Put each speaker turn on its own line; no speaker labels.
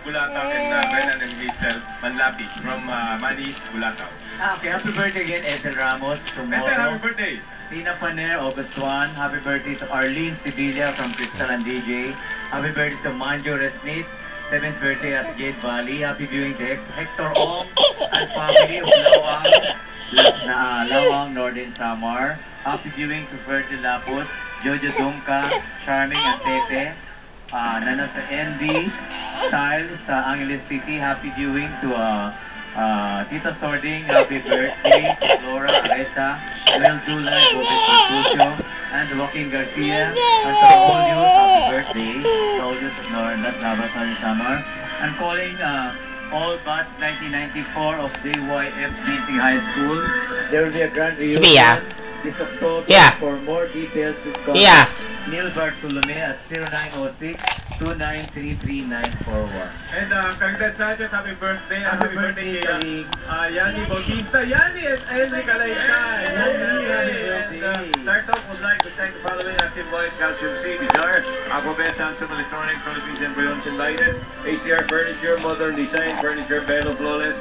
Bulataw and Renan and Hazel Manlapi from Manis, Bulataw.
Okay, happy birthday again, Ethel Ramos.
Ethel, happy birthday.
Tina Paner, August 1. Happy birthday to Arlene Sibilia from Crystal and DJ. Happy birthday to Manjo Resnit. 7th birthday at Jade Valley. Happy viewing to Hector Ong and family of Lawang, Northern Samar. Happy viewing to Virgil Lapos, Jojo Dungka, Charming and Pepe. Nana sa ND, Style sa Angeles City. Happy viewing to Tita Sording. Happy birthday to Laura Areta, Will Dulay, Bobet Mercutio, and Joaquin Garcia. And to all you, happy birthday. To all you of Northern Samar. I'm calling all but 1994 of JYFBC High School. There will be a grand reunion this October. For more details, please call Neil Bartolome at 0906-2933-941.
And Kagdad Sanchez, happy birthday. Happy birthday kay Yani Bautista. Yani and Ellie Kalaysay. Start off would like to thank the following active boys: Calcium C, Bizarre, Aquabet, Samsung Electronics, Philippines and Beyond Invited, ACR Furniture, Modern Design Furniture, Bello Flawless,